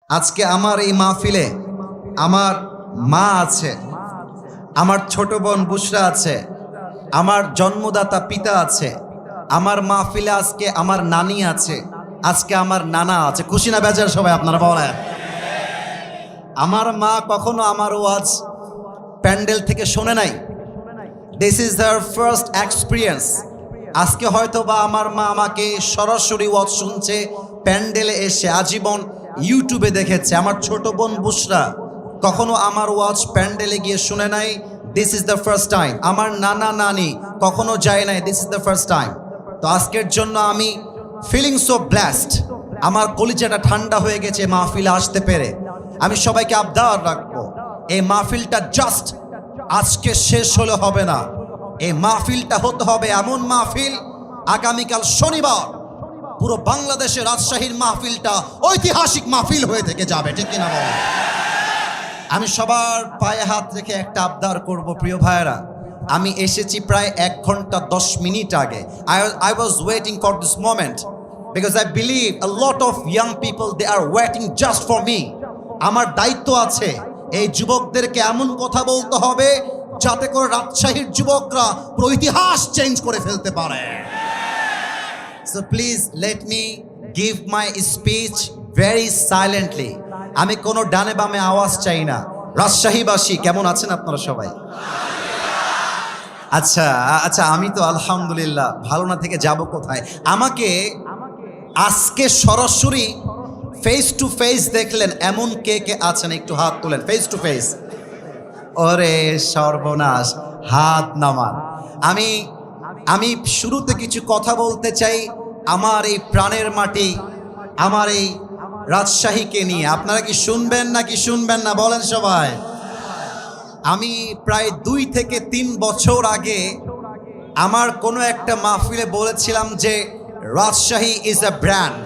আজকে আমার এই মাহফিলে আমার মা আছে, আমার ছোট বোন বুশরা আছে, আমার জন্মদাতা পিতা আছে, আমার মাহফিলে আজকে আমার নানি আছে, আজকে আমার নানা আছে। খুশি না বেজার সবাই আপনারা বলেন? আমার মা কখনো আমার ওয়াজ প্যান্ডেল থেকে শোনে নাই। This is her first experience. আজকে হয়তো বা আমার মা আমাকে সরাসরি ওয়াজ শুনছে, প্যান্ডেলে এসে আজীবন ইউটিউবে দেখেছে। আমার ছোট বোন বুশরা কখনো আমার ওয়াজ প্যান্ডেলে গিয়ে শুনে নাই, this is the first time. আমার নানা নানি কখনো যায় নাই, this is the first time. তো আজকের জন্য আমি ফিলিং সো ব্লেসড। আমার কলিজাটা ঠান্ডা হয়ে গেছে মাহফিলে আসতে পেরে। আমি সবাইকে আবদার রাখবো, এই মাহফিলটা জাস্ট আজকে শেষ হলে হবে না, এই মাহফিলটা হতে হবে এমন মাহফিল আগামীকাল শনিবার পুরো বাংলাদেশের রাজশাহীর মাহফিলটা ঐতিহাসিক মাহফিল হয়ে থেকে যাবে, ঠিক কিনা বল? আমি সবার পায়ে হাত রেখে একটা আবদার করব, প্রিয় ভাইয়েরা, আমি এসেছি প্রায় 1 ঘন্টা 10 মিনিট আগে। I was waiting for this moment because I believe a lot of young people, they are waiting just for me. আমার দায়িত্ব আছে এই যুবকদেরকে এমন কথা বলতে হবে যাতে করে রাজশাহীর যুবকরা পুরো ইতিহাস চেঞ্জ করে ফেলতে পারে। So please let me give my speech very silently. আমি কোনো ডানে বামে আওয়াজ চাই না। রাজশাহীবাসী কেমন আছেন আপনারা সবাই? আচ্ছা, আমি তো আলহামদুলিল্লাহ, ভালো না থেকে যাব কোথায়? আমাকে আজকে সরাসরি ফেস টু ফেস দেখলেন এমন কে কে আছেন একটু হাত তোলেন। ফেস টু ফেস, ওরে সর্বনাশ, হাত নামান। আমি শুরুতে কিছু কথা বলতে চাই আমার এই প্রাণের মাটি, আমার এই রাজশাহীকে নিয়ে। আপনারা কি শুনবেন নাকি শুনবেন না বলেন সবাই? আমি প্রায় 2 থেকে 3 বছর আগে আমার কোনো একটা মাহফিলে বলেছিলাম যে Rajshahi is a brand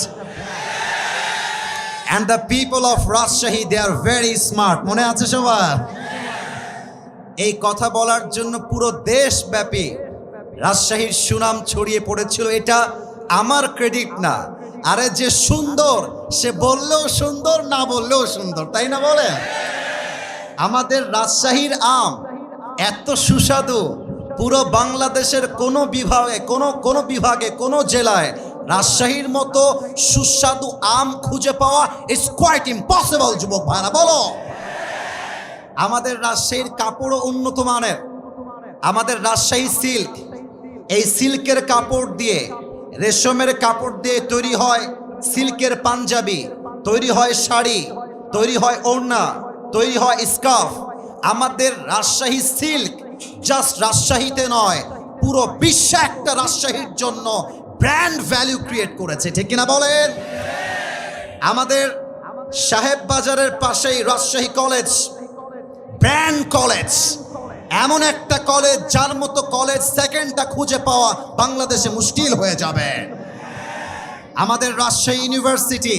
and the people of Rajshahi, they are very smart. মনে আছে সবার? এই কথা বলার জন্য পুরো দেশব্যাপী রাজশাহীর সুনাম ছড়িয়ে পড়েছিল। এটা আমার ক্রেডিট না। আরে যে সুন্দর সে বললেও সুন্দর, না বললেও সুন্দর, তাই না বলেন? আমাদের রাজশাহীর আম এত সুস্বাদু, পুরো বাংলাদেশের কোনো বিভাগে কোনো জেলায় রাজশাহীর মতো সুস্বাদু আম খুঁজে পাওয়া ইজ কোয়াইট ইম্পসিবল। যুবক ভাইরা বলো, আমাদের রাজশাহীর কাপড়ও উন্নত মানের। আমাদের রাজশাহী সিল্ক, এই সিল্কের কাপড় দিয়ে, রেশমের কাপড় দিয়ে তৈরি হয় সিল্কের পাঞ্জাবি, তৈরি হয় শাড়ি, তৈরি হয় ওড়না, তৈরি হয় স্কার্ফ। আমাদের রাজশাহী সিল্ক জাস্ট রাজশাহীতে নয়, পুরো বিশ্বে একটা রাজশাহীর জন্য ব্র্যান্ড ভ্যালু ক্রিয়েট করেছে, ঠিক কিনা বলেন? আমাদের সাহেব বাজারের পাশেই রাজশাহী কলেজ, ব্র্যান্ড কলেজ, এমন একটা কলেজ যার মতো কলেজ সেকেন্ডটা খুঁজে পাওয়া বাংলাদেশে মুশকিল হয়ে যাবে। আমাদের রাজশাহী ইউনিভার্সিটি,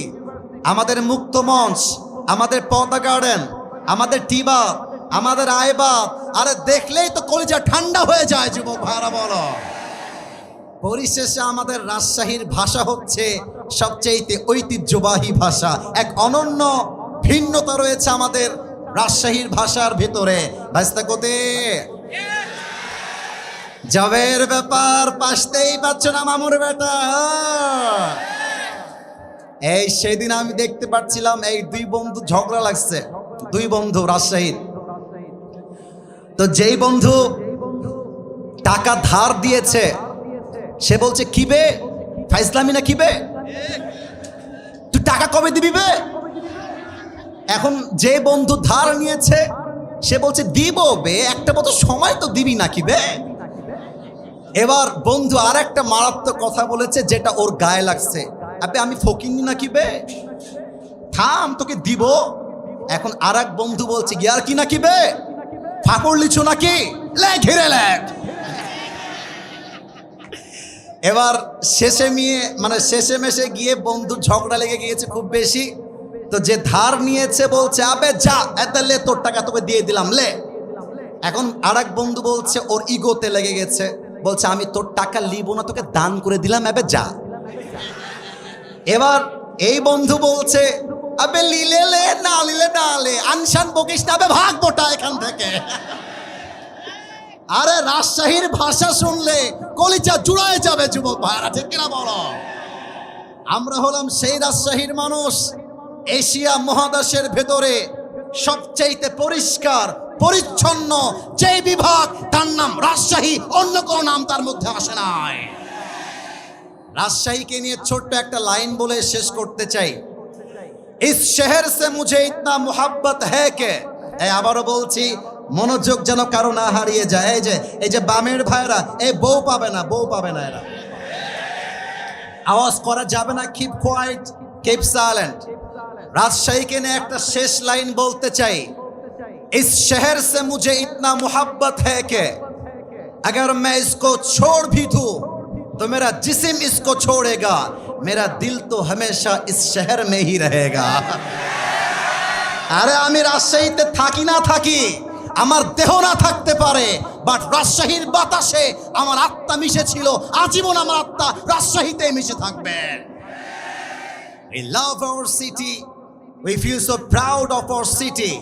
আমাদের মুক্ত মঞ্চ, আমাদের পদ্মা গার্ডেন, আমাদের টিবা, আমাদের আইবাব, আরে দেখলেই তো কলিজা ঠান্ডা হয়ে যায়। যুবক ভাইরা বলো, পরিশেষে আমাদের রাজশাহীর ভাষা হচ্ছে সবচেয়ে ঐতিহ্যবাহী ভাষা। এক অনন্য ভিন্নতা রয়েছে আমাদের রাজশাহীর ভাষার ভিতরে। ভাইস্তাকোতে জবের ব্যাপার পাশতেই পাচ্ছ না মামুর বেটা। এই সেদিন আমি দেখতে পাচ্ছিলাম এই 2 বন্ধু ঝগড়া লাগছে, 2 বন্ধু রাজশাহীর। তো যেই বন্ধু টাকা ধার দিয়েছে সে বলছে কিবে ফাইজলামি না কিবে, তুই টাকা কবে দিবি বে? এখন যে বন্ধু ধার নিয়েছে সে বলছে দিব বে, একটা মতো সময় তো দিবি না কিবে। এবার বন্ধু আর একটা মারাত্মক কথা বলেছে যেটা ওর গায়ে লাগছে, আবে আমি ফকিনি না কিবে, থাম তোকে দিব। এখন আর এক বন্ধু বলছে গিয়ার কি না কিবে, ফাঁকড় লিছো নাকি, লে ঘিরে লে। এবার শেষে মেশে গিয়ে বন্ধুর ঝগড়া লেগে গিয়েছে খুব বেশি। তো যে ধার নিয়েছে বলছে আবে যা, এত লে, তোর টাকা তোকে দিয়ে দিলাম লে। এখন আর এক বন্ধু বলছে, ওর ইগোতে লেগে গেছে, বলছে আমি তোর টাকা লিব না, তোকে দান করে দিলাম, এবে যা। এবার এই বন্ধু বলছে আবে লিলে লে না লিলে না লে, আনশান বকিস না, আবে ভাগ বোটা এখান থেকে। আরে রাজশাহীর ভাষা শুনলে কলিজা জুড়ায় যাবে যুবক ভাইরা, ঠিক কিনা বলো? আমরা হলাম সেই রাজশাহীর মানুষ, এশিয়া মহাদেশের ভেতরে সবচেয়ে পরিষ্কার পরিচ্ছন্ন যে বিভাগ তার নাম রাজশাহী, অন্য কোনো নাম তার মধ্যে আসে নাই। রাজশাহীকে নিয়ে ছোট্ট একটা লাইন বলে শেষ করতে চাই। ইস শহর সে মুঝে ইতনা মোহাব্বত হ্যায় কে, আবারও বলছি, মনোযোগ যেন কারো না হারিয়ে যায়। এই যে বামের ভাইরা, এই বউ পাবে না, বউ পাবে না, এরা আওয়াজ করা যাবে না, কিপ কোয়াইট, কিপ সাইলেন্ট। রাজশাহীকে নিয়ে একটা শেষ লাইন বলতে চাই। इस शहर से मुझे इतना मोहब्बत है कि अगर मैं इसको छोड़ भी दूं तो मेरा जिस्म इसको छोड़ेगा, मेरा दिल तो हमेशा इस शहर में ही रहेगा। আরে আমি রাজশাহীতে থাকি না থাকি, আমার দেহ না থাকতে পারে, বাট রাজশাহীর বাতাসে আমার আত্মা মিশে ছিল, আজীবন আমার আত্মা রাজশাহীতে মিশে থাকবে। We love our city, we feel so proud of our city,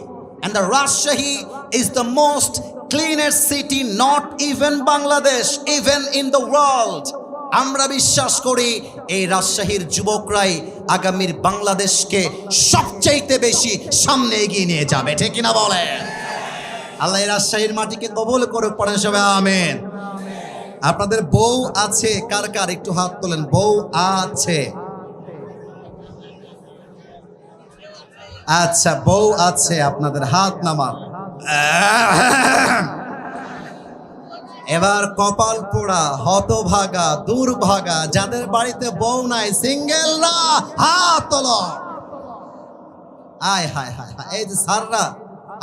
and the Rajshahi is the most cleanest city, not even Bangladesh, even in the world. আমরা বিশ্বাস করি এই রাজশাহীর যুবকরাই আগামীর বাংলাদেশকে সবচেয়ে বেশি সামনে এগিয়ে নিয়ে যাবে, ঠিক কিনা বলে? আল্লাহ এই রাজশাহীর মাটিকে কবুল করুক, পড়েন সবাই আমিন। আপনাদের বউ আছে কার কার, একটু হাত তোলেন। বউ আছে? আচ্ছা, বউ আছে আপনাদের, হাত নামান। এবার কপাল পোড়া, হতভাগা, দুর্ভাগা যাদের বাড়িতে বউ নাই, সিঙ্গেলরা হাত তোলো। আয় হায় হায়, এই যে স্যাররা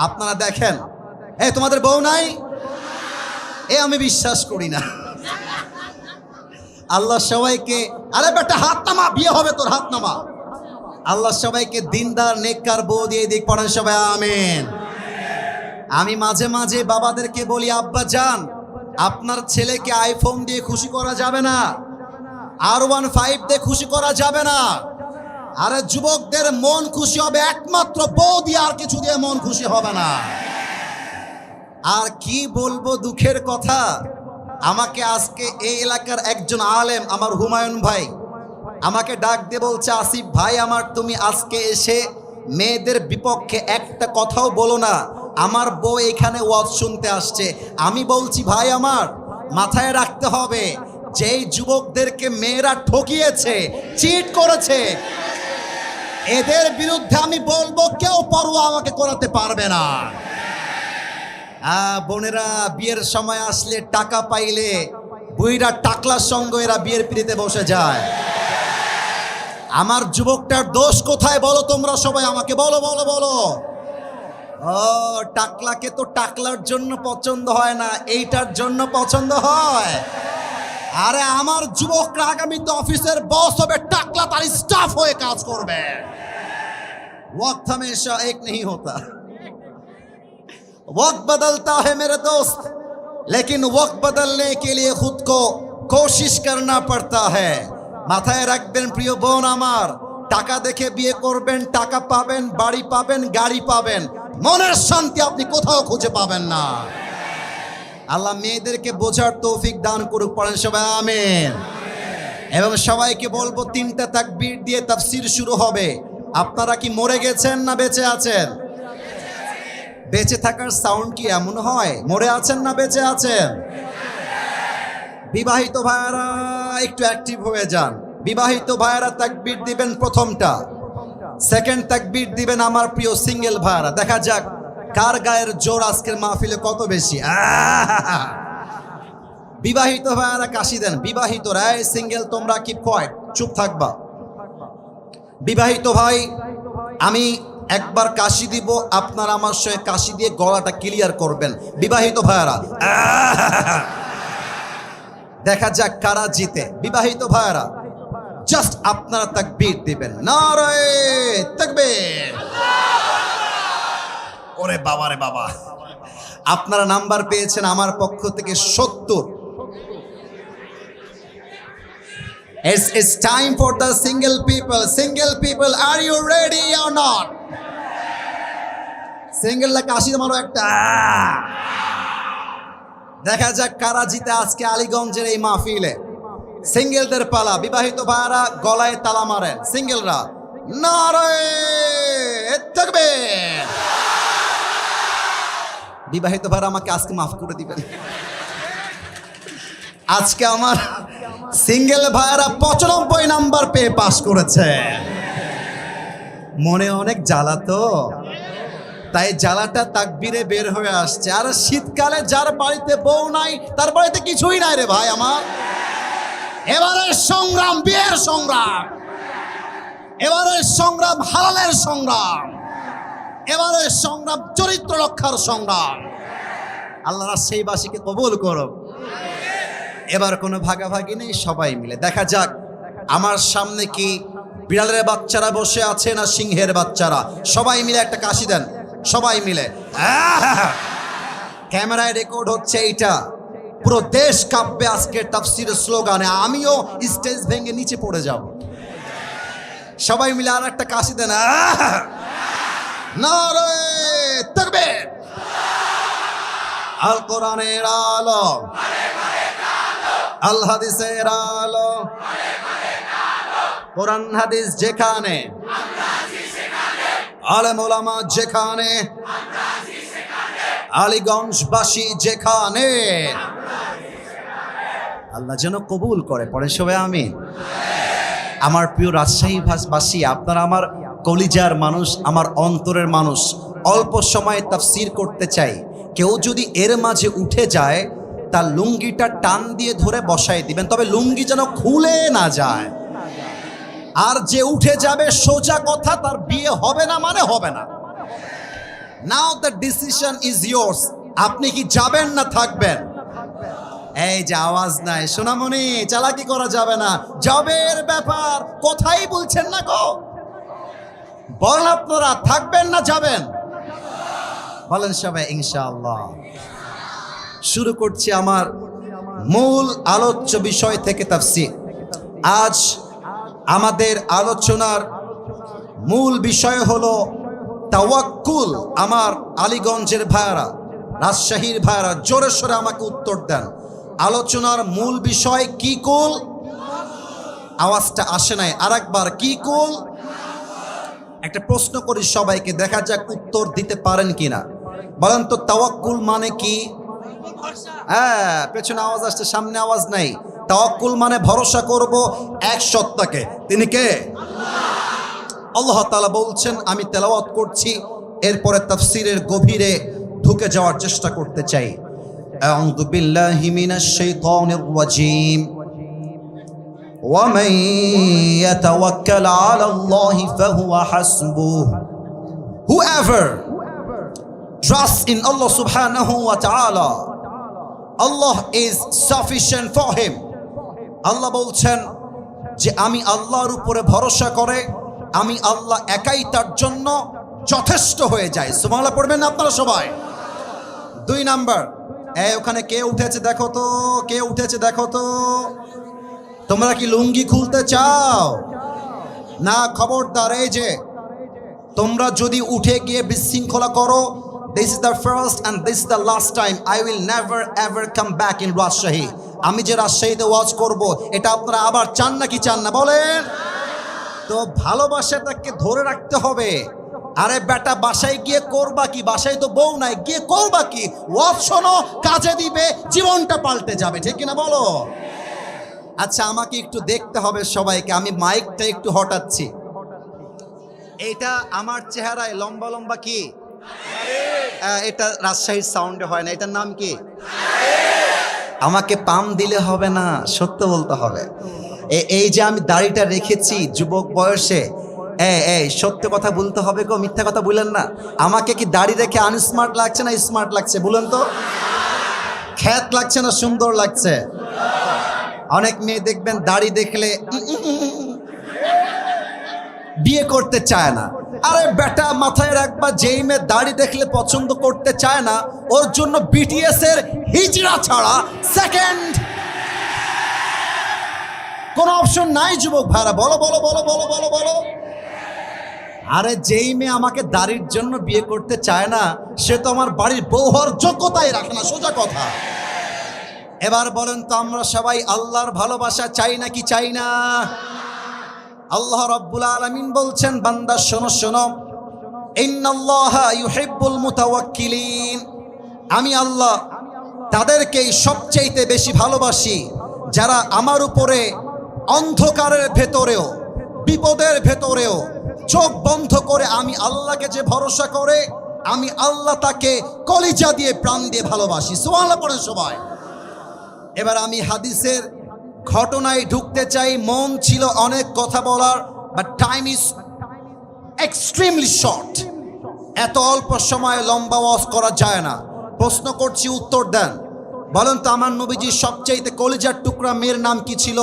আপনারা দেখেন, এই তোমাদের বউ নাই? আমি বিশ্বাস করি না। আল্লাহ সবাইকে, আরে বেটা হাত নামা, বিয়ে হবে তোর, হাত নামা। আল্লাহ সবাইকে দিনদার নেককার বউ দিয়ে দিক, পড়েন সবাই আমিন। আমি মাঝে মাঝে বাবাদেরকে বলি, আব্বা জান, আপনার ছেলেকে আইফোন দিয়ে খুশি করা যাবে না, R15 দিয়ে খুশি করা যাবে না। আরে যুবকদের মন খুশি হবে একমাত্র বউ দিয়ে, আর কিছু দিয়ে মন খুশি হবে না। আর কি বলবো দুঃখের কথা, আমাকে আজকে এই এলাকার একজন আলেম, আমার হুমায়ুন ভাই, আমাকে ডাক দিয়ে বলছে, আসিফ ভাই আমার, তুমি আজকে এসে মেয়েদের বিপক্ষে একটা কথাও বলো না, আমার বউ এখানে ওয়াজ শুনতে আসছে। আমি বলছি, ভাই আমার, মাথায় রাখতে হবে, যেই যুবকদেরকে মেয়েরা ঠকিয়েছে, চিট করেছে, এদের বিরুদ্ধে আমি বলবো, কেউ পরোয়া আমাকে করাতে পারবে না। বোনেরা, বিয়ের সময় আসলে, টাকা পাইলে বুইরা টাকলার সঙ্গে এরা বিয়ের পিড়িতে বসে যায়। আমার যুবকটার দোষ কোথায় বলো তোমরা সবাই আমাকে বলো বলো বলো। ও, টাকলাকে তো টাকলার জন্য পছন্দ হয় না, এইটার জন্য পছন্দ হয়। আরে আমার যুবকরা আগামীতে অফিসের বস হবে, টাকলা তার স্টাফ হয়ে কাজ করবে। वक्त हमेशा एक नहीं होता, वक्त बदलता है मेरे दोस्त, लेकिन वक्त बदलने के लिए खुद को कोशिश करना पड़ता है। মাথায় রাখবেন প্রিয় বোন আমার, টাকা দেখে বিয়ে করবেন, টাকা পাবেন, বাড়ি পাবেন, গাড়ি পাবেন, মনের শান্তি আপনি কোথাও খুঁজে পাবেন না। আল্লাহ মেয়েদেরকে বোঝার তৌফিক দান করুক, পড়েন সবাই আমিন। এবং সবাইকে বলবো, 3টা তাকবীর দিয়ে তাফসীর শুরু হবে। আপনারা কি মরে গেছেন না বেঁচে আছেন? বেঁচে থাকার সাউন্ড কি এমন হয়? মরে আছেন না বেঁচে আছেন? বিবাহিত ভাইয়েরা একটু অ্যাক্টিভ হয়ে যান। বিবাহিত ভাইয়েরা তাকবীর দিবেন প্রথমটা, সেকেন্ড তাকবীর দিবেন আমার প্রিয় সিঙ্গেল ভাইয়েরা। দেখা যাক কার গায়ের জোর আজকের মাহফিলে কত বেশি। বিবাহিত ভাইয়েরা কাশি দেন। বিবাহিতরা, সিঙ্গেল তোমরা কি কোয়াইট, চুপ থাকবা। বিবাহিত ভাই, আমি একবার কাশি দিব, আপনারা আমার সঙ্গে কাশি দিয়ে গলাটা ক্লিয়ার করবেন। বিবাহিত ভাইয়েরা, দেখা যাক কারা জিতে। বিবাহিত ভাইয়েরা, জাস্ট আপনারা তাকবীর দিবেন, নারে তাকবীর। ওরে বাবা রে বাবা, আপনারা নাম্বার পেয়েছেন আমার পক্ষ থেকে 70। It's time for the single people. Single people, are you ready or not? Single la kashi maro ekta. দেখা যাক কারা জিতে আজকে আলীগঞ্জের এই মাহফিলে। সিঙ্গেলদের পালা, বিবাহিত ভাইরা গলায় তালা মারেন। সিঙ্গেলরা নারে তাকবীর। বিবাহিত ভাইরা আমাকে আজকে মাফ করে দিবেন। আজকে আমার সিঙ্গেল ভাইরা 95 নাম্বার পেয়ে পাস করেছে। মনে অনেক জ্বালা তো, তাই জ্বালাটা তাকবীরে বের হয়ে আসছে। আর শীতকালে যার বাড়িতে বউ নাই তার বাড়িতে কিছুই নাই রে ভাই আমার। এবারের সংগ্রাম বিয়ের সংগ্রাম, এবারের সংগ্রাম হালালের সংগ্রাম, এবারের সংগ্রাম চরিত্র রক্ষার সংগ্রাম। আল্লাহ রাজশাহীবাসীকে কবুল করো। এবার কোনো ভাগাভাগি নেই, সবাই মিলে দেখা যাক আমার সামনে কি বিড়ালের বাচ্চারা বসে আছে না সিংহের বাচ্চারা। সবাই মিলে একটা কাশি দেন, সবাই মিলে। ক্যামেরায় রেকর্ড হচ্ছে এইটা, পুরো দেশ কাঁপবে আজকের তাফসীরের স্লোগানে। আমিও স্টেজ ভেঙে নিচে পড়ে যাব। সবাই মিলে আর একটা কাশি দেন। নারে তাকবীর। আল কোরআনের আলো, আল হাদিসের আলো, কোরআন হাদিস যেখানে, আলেম ওলামা যেখানে, আলীগঞ্জবাসী যেখানে, আল্লাহ যেন কবুল করে। পরে সবাই আমিন। আমার প্রিয় রাজশাহীবাসী, আপনারা আমার কলিজার মানুষ, আমার অন্তরের মানুষ। অল্প সময় তাফসীর করতে চাই। কেউ যদি এর মাঝে উঠে যায় তার লুঙ্গিটা টান দিয়ে ধরে বসায় দিবেন, তবে লুঙ্গি যেন খুলে না যায়। আর যে উঠে যাবে সোজা কথা, তার বিয়ে হবে না মানে হবে না। নাও দ্য ডিসিশন ইজ ইয়োর্স। আপনি কি যাবেন না থাকবেন? এই যে আওয়াজ নাই সোনামণি, চালাকি করা যাবে না। জবের ব্যাপার কোথায় বলছেন না গো? বলেন আপনারা থাকবেন না যাবেন? বলেন সবাই ইনশাআল্লাহ। শুরু করছি আমার মূল আলোচ্য বিষয় থেকে তাফসীর। আজ আমাদের আলোচনার মূল বিষয় হলো তাওয়াক্কুল। আমার আলীগঞ্জের ভাইরা, রাজশাহীর ভাইরা জোরে সোরে আমাকে উত্তর দেন। আলোচনার মূল বিষয় কি কুল? আওয়াজটা আসে নাই, আরেকবার কি কুল? একটা প্রশ্ন করি সবাইকে, দেখা যাক উত্তর দিতে পারেন কিনা। বলেন তো তাওয়াক্কুল মানে কি? হ্যাঁ, পেছনে আওয়াজ আসছে, সামনে আওয়াজ নাই। তাওয়াক্কুল মানে ভরসা করব এক সত্তাকে। তিনি কে? আল্লাহ তাআলা বলছেন। আমি তেলাওয়াত করছি, এরপরে তাফসীরের গভীরে ঢুকে যাওয়ার চেষ্টা করতে চাই। আউযু বিল্লাহি মিনাশ শাইতানির রাজীম। ওয়া মান ইয়াতাওয়াক্কাল আলাল্লাহি ফাহুয়া হাসবুহ। Whoever trusts in Allah subhanahu wa ta'ala, Allah is sufficient for him. আল্লাহ বলছেন যে আমি আল্লাহর উপরে ভরসা করে আমি আল্লাহ একাই তার জন্য যথেষ্ট হয়ে যায়। সুবহানাল্লাহ পড়বেন আপনারা সবাই। 2 নাম্বার, ওখানে কে উঠেছে দেখো তো, কে উঠেছে দেখো তো। তোমরা কি লুঙ্গি খুলতে চাও না? খবরদার, এই যে তোমরা যদি উঠে গিয়ে বিশৃঙ্খলা করো, this is the first and this is the last time I will never ever come back in Rajshahi. আমি যে রাজশাহীতে ওয়াজ করব, এটা আপনারা আবার চান নাকি চান না বলেন? তো ভালোবাসাটাকে ধরে রাখতে হবে। আরে বেটা, বাসায় গিয়ে করবা কি? বাসায় তো বউ নাই, গিয়ে করবা কি? ওয়াজ শোনো, কাজে দিবে, জীবনটা পাল্টে যাবে, ঠিক কিনা বলো? আচ্ছা, আমাকে একটু দেখতে হবে সবাইকে। আমি মাইকটা একটু হটাচ্ছি। এটা আমার চেহারায় লম্বা লম্বা কি? এটা রাজশাহীর সাউন্ডে হয় না, এটার নাম কি? আমাকে পাম দিলে হবে না, সত্য বলতে হবে। এই যে আমি দাড়িটা রেখেছি যুবক বয়সে, এই সত্য কথা বলতে হবে গো, মিথ্যা কথা বলেন না। আমাকে কি দাড়ি রেখে আনস্মার্ট লাগছে না স্মার্ট লাগছে বলেন তো? খ্যাত লাগছে না সুন্দর লাগছে? অনেক মেয়ে দেখবেন দাড়ি দেখলে বিয়ে করতে চায় না। আরে বেটা, মাথায় রাখবা, যেই মেয়ে দাড়ি দেখলে পছন্দ করতে চায় না, ওর জন্য বিটিএস এর হিজড়া ছাড়া সেকেন্ড কোনো অপশন নাই যুবক ভাইরা, বলো বলো বলো বলো বলো বলো। আরে যেই মেয়ে আমাকে দাড়ির জন্য বিয়ে করতে চায় না, সে তো আমার বাড়ির বউ হওয়ার যোগ্যতাই রাখে না, সোজা কথা। এবার বলেন তো, আমরা সবাই আল্লাহর ভালোবাসা চাই নাকি চাই না? আল্লাহ রাব্বুল আলামিন বলছেন, বান্দা শোনো শোনো, ইন্নাল্লাহা ইউহিব্বুল মুতাওয়াক্কিলিন, আমি আল্লাহ তাদেরকেই সবচাইতে বেশি ভালোবাসি যারা আমার উপরে অন্ধকারের ভেতরেও, বিপদের ভেতরেও চোখ বন্ধ করে আমি আল্লাহকে যে ভরসা করে, আমি আল্লাহ তাকে কলিজা দিয়ে প্রাণ দিয়ে ভালোবাসি। সুবহানাল্লাহ পড়েন সবাই। এবার আমি হাদিসের ঘটনায় ঢুকতে চাই। মন ছিল অনেক কথা বলার, but time is extremely short. এত অল্প সময়ে লম্বা ওয়াজ করা যায় না। প্রশ্ন করছি, উত্তর দেন। বলেন তো, আমার নবীজির সবচাইতে কলিজার টুকরা মেয়ের নাম কি ছিল?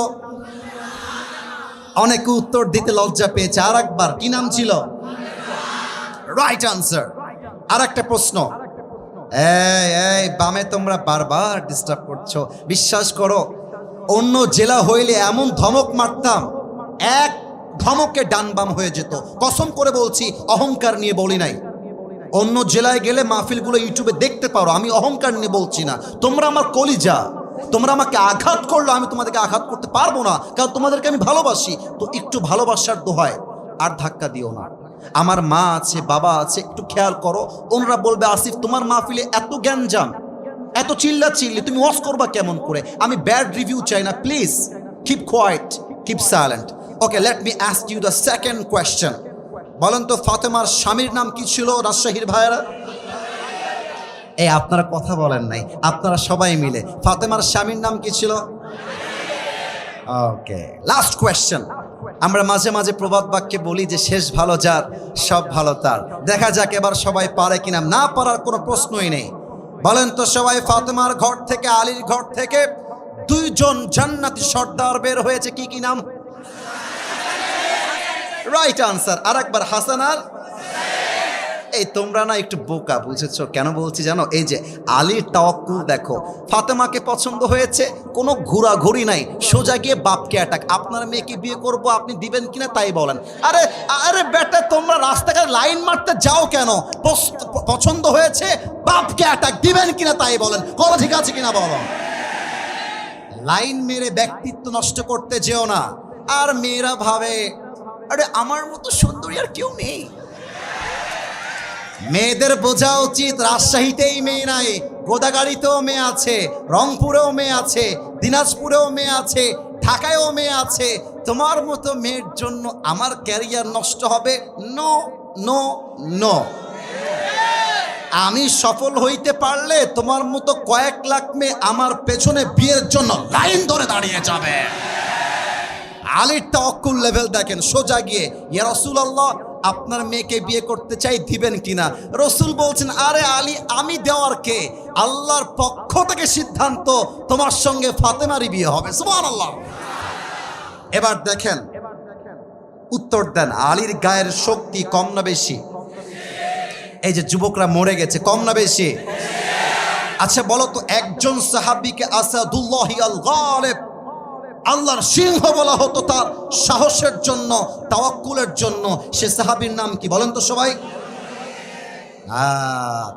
অনেকে উত্তর দিতে লজ্জা পেয়েছে। আর একবার, কি নাম ছিল? Right answer. আর একটা প্রশ্ন, এই বামে তোমরা বারবার ডিস্টার্ব করছো। বিশ্বাস করো, অন্য জেলা হইলে এমন ধমক মারতাম, এক ধমকে ডান বাম হয়ে যেত। কসম করে বলছি, অহংকার নিয়ে বলি নাই। অন্য জেলায় গেলে মাহফিলগুলো ইউটিউবে দেখতে পারো, আমি অহংকার নিয়ে বলছি না। তোমরা আমার কলিজা, তোমরা আমাকে আঘাত করলো, আমি তোমাদেরকে আঘাত করতে পারবো না, কারণ তোমাদেরকে আমি ভালোবাসি। তো একটু ভালোবাসার দোহায় আর ধাক্কা দিও না। আমার মা আছে, বাবা আছে, একটু খেয়াল করো। ওনারা বলবে, আসিফ তোমার মাহফিলে এত গ্যাঞ্জাম, এত চিল্লা চিল্লি, তুমি ওয়াজ করবা কেমন করে? আমি ব্যাড রিভিউ চাই না, please keep quiet, keep silent. Okay, let me ask you the second question. বলেন তো, ফাতেমার স্বামীর নাম কি ছিল রাজশাহীর ভাইয়েরা? এই আপনারা কথা বলেন নাই, আপনারা সবাই মিলে। ফাতেমার স্বামীর নাম কি ছিল? ওকে, লাস্ট কোয়েশ্চেন। আমরা মাঝে মাঝে প্রবাদ বাক্যে বলি যে শেষ ভালো যার, সব ভালো তার। দেখা যাক এবার সবাই পারে কিনা। না পারার কোনো প্রশ্নই নেই। বলেন তো সবাই, ফাতেমার ঘর থেকে, আলীর ঘর থেকে দুইজন জান্নাতি সর্দার বের হয়েছে, কি কি নাম? Right answer. আর একবার, হাসান আর। এই তোমরা না একটু বোকা, বুঝেছো কেন বলছি জানো? এই যে আলীর তাওয়াক্কুল দেখো, ফাতেমাকে পছন্দ হয়েছে, কোনো ঘোরাঘুরি নাই, সোজা গিয়ে বাপকে অ্যাটাক। আপনার মেয়েকে বিয়ে করব, আপনি দিবেন কিনা তাই বলেন। আরে আরে বেটা, তোমরা রাস্তাঘাটে লাইন মারতে যাও কেন? পছন্দ হয়েছে, বাপকে অ্যাটাক, দিবেন কিনা তাই বলেন। কথা ঠিক আছে কিনা বলো? লাইন মেরে ব্যক্তিত্ব নষ্ট করতে যেও না। আর মেয়েরা ভাবে, আরে আমার মতো সুন্দরী আর কেউ নেই। মেয়েদের বোঝা উচিত, রাজশাহীতেই মেয়ে নাই, গোদাগাড়িতেও মেয়ে আছে, রংপুরেও মেয়ে আছে, দিনাজপুরেও মেয়ে আছে, ঢাকায়ও মেয়ে আছে। তোমার মতো মেয়ের জন্য আমার ক্যারিয়ার নষ্ট হবে? No no no. আমি সফল হইতে পারলে তোমার মতো কয়েক লাখ মেয়ে আমার পেছনে বিয়ের জন্য লাইন ধরে দাঁড়িয়ে যাবে। আলীর তাওয়াক্কুল লেভেল দেখেন, সোজা গিয়ে, ইয়া রাসূলুল্লাহ আপনার মেয়েকে বিয়ে করতে চাই, দিবেন কিনা? রসুল বলছেন, আরে আলী, আমি দেওয়ার কে? আল্লাহর পক্ষ থেকে সিদ্ধান্ত, তোমার সঙ্গে ফাতেমারই বিয়ে হবে। সুবহানাল্লাহ। এবার দেখেন, উত্তর দেন, আলীর গায়ের শক্তি কম না বেশি? এই যে যুবকরা মরে গেছে, কম না বেশি? আচ্ছা বলো তো, একজন সাহাবীকে আসাদুল্লাহি আল গালিব, আল্লাহর সিংহ বলা হতো তার সাহসের জন্য, তাওয়াক্কুলের জন্য। সে সাহাবীর নাম কি বলেন তো সবাই?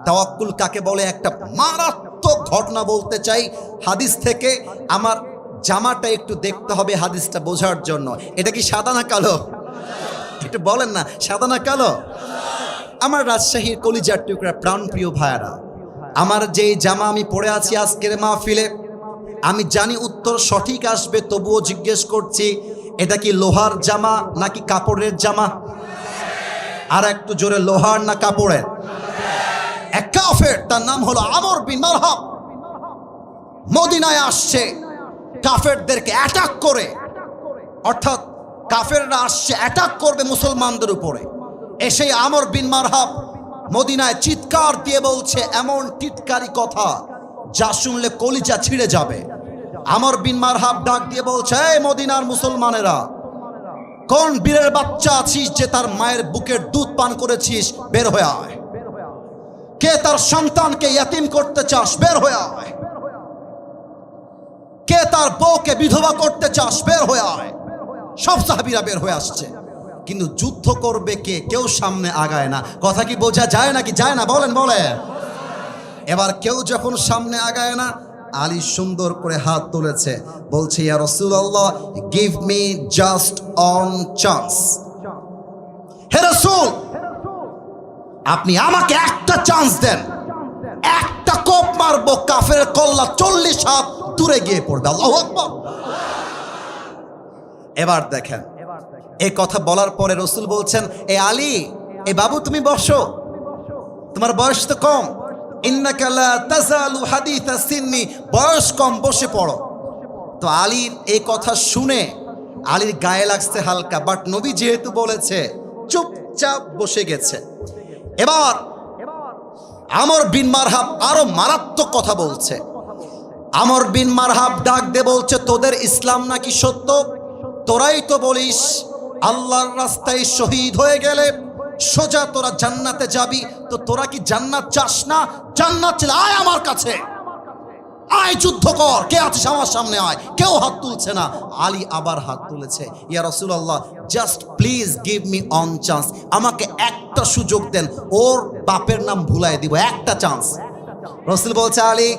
তাওয়াক্কুল কাকে বলে? একটা মারাত্মক ঘটনা বলতে চাই হাদিস থেকে। আমার জামাটা একটু দেখতে হবে হাদিসটা বোঝার জন্য। এটা কি সাদা না কালো? একটু বলেন না, সাদা না কালো? আমার রাজশাহীর কলিজার টুকরা প্রাণপ্রিয় ভাইয়ারা, আমার যেই জামা আমি পরে আছি আজকের মাহফিলে, আমি জানি উত্তর সঠিক আসবে, তবুও জিজ্ঞেস করছি, এটা কি লোহার জামা নাকি কাপড়ের জামা? আর একটু জোরে, লোহার না কাপড়ের? এক কাফের, তার নাম হলো আমর বিন মারহাব, মদিনায় আসছে কাফেরদেরকে অ্যাটাক করে। অর্থাৎ কাফেররা আসছে অ্যাটাক করবে মুসলমানদের উপরে। এসেই আমর বিন মারহাব মদিনায় চিৎকার দিয়ে বলছে এমন টিটকারি কথা যা শুনলে কলিজা ছিঁড়ে যাবে। আমর বিন মারহাব ডাক দিয়ে বলছে, এই মদিনার মুসলমানেরা, কোন বীরের বাচ্চা আছিস যে তার মায়ের বুকের দুধ পান করেছিস? বের হয়ে আয়। কে তার সন্তানকে ইয়াতিম করতে চাস? বের হয়ে আয়। কে তার বউকে বিধবা করতে চাস? বের হয়ে আয়। সব সাহাবীরা বের হয়ে আসছে, কিন্তু যুদ্ধ করবে কে? কেউ সামনে আগায় না। কথা কি বোঝা যায় নাকি যায় না? বলেন বলেন। এবার কেউ যখন সামনে আগায় না, আলী সুন্দর করে হাত তুলেছে, বলছে ইয়া রাসূলুল্লাহ, give me just one chance. হে রাসূল, আপনি আমাকে একটা চান্স দেন, একটা কোপ মারবো, কাফের কল্লা 40 হাত দূরে গিয়ে পড়বে। আল্লাহু আকবার। এবার দেখেন, এই কথা বলার পরে রাসূল বলছেন, এ আলী, এ বাবু তুমি বসো, তোমার বয়স তো কম, ইন্নাকা লা তাযালু হাদিসা সিন্নি, বয়স কম, বসে পড়ো। তো আলীর এই কথা শুনে আলীর গায়ে লাগছে হালকা, বাট নবী যেহেতু বলেছে, চুপচাপ বসে গেছে। এবার আমর বিন মারহাব আরো মারাত্মক কথা বলছে। আমর বিন মারহাব ডাক দিয়ে বলছে, তোদের ইসলাম নাকি সত্য? তোরাই তো বলিস আল্লাহর রাস্তায় শহীদ হয়ে গেলে সোজা তোরা জান্নাতে যাবি, তো তোরা কি জান্নাত চাস না? জান্নাত চাইলে আয় আমার কাছে, আয় যুদ্ধ কর, কে আছিস আমার সামনে আয়। কেউ হাত তুলছে না। আলী আবার হাত তুলেছে, ইয়া রাসূলুল্লাহ, just please give me one chance, আমাকে একটা সুযোগ দেন, ওর বাপের নাম ভুলাই দিব, একটা চান্স। রাসূল বলছে, আলী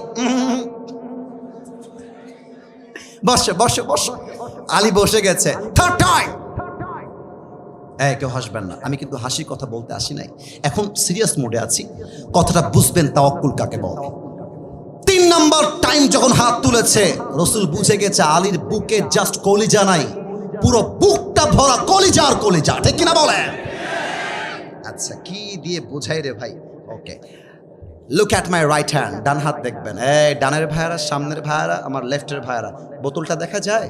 বসে বসে বসে। আলী বসে গেছে। থার্ড টাইম, কেউ হাসবেন না, আমি কিন্তু হাসির কথা বলতে আসি নাই, এখন সিরিয়াস মোডে আছি, কথাটা বুঝবেন তাওয়াক্কুল কাকে বলে। 3 নম্বর টাইম যখন হাত তুলেছে, রাসূল বুঝে গেছে আলীর বুকে জাস্ট কলিজা নাই, পুরো বুকটা ভরা কলিজা আর কলিজা, ঠিক কিনা বলে? আচ্ছা, কি দিয়ে বোঝাই রে ভাই? Okay, look at my right hand, ডান হাত দেখবেন। ডানের ভাইয়ারা, সামনের ভাইয়ারা, আমার লেফটের ভাইয়ারা, বোতলটা দেখা যায়?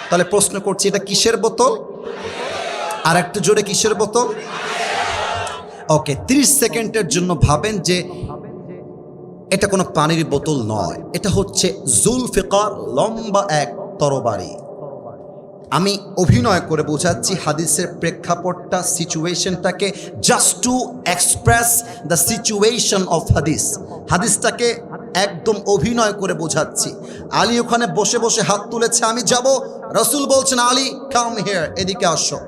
তাহলে প্রশ্ন করছি, এটা কিসের বোতল? আর একটু জোরে, কিসের বোতল? ওকে, 30 সেকেন্ডের জন্য ভাবেন যে এটা কোনো পানির বোতল নয়, এটা হচ্ছে জুলফিকার, লম্বা এক তরবারি। আমি অভিনয় করে বোঝাচ্ছি হাদিসের প্রেক্ষাপটটা, সিচুয়েশনটাকে, just to express the situation of হাদিস। হাদিসটাকে একদম অভিনয় করে বোঝাচ্ছি। আলী ওখানে বসে বসে হাত তুলেছে, আমি যাব। রাসূল বলছেন, আলী কাম হিয়ার, এদিকে আসো।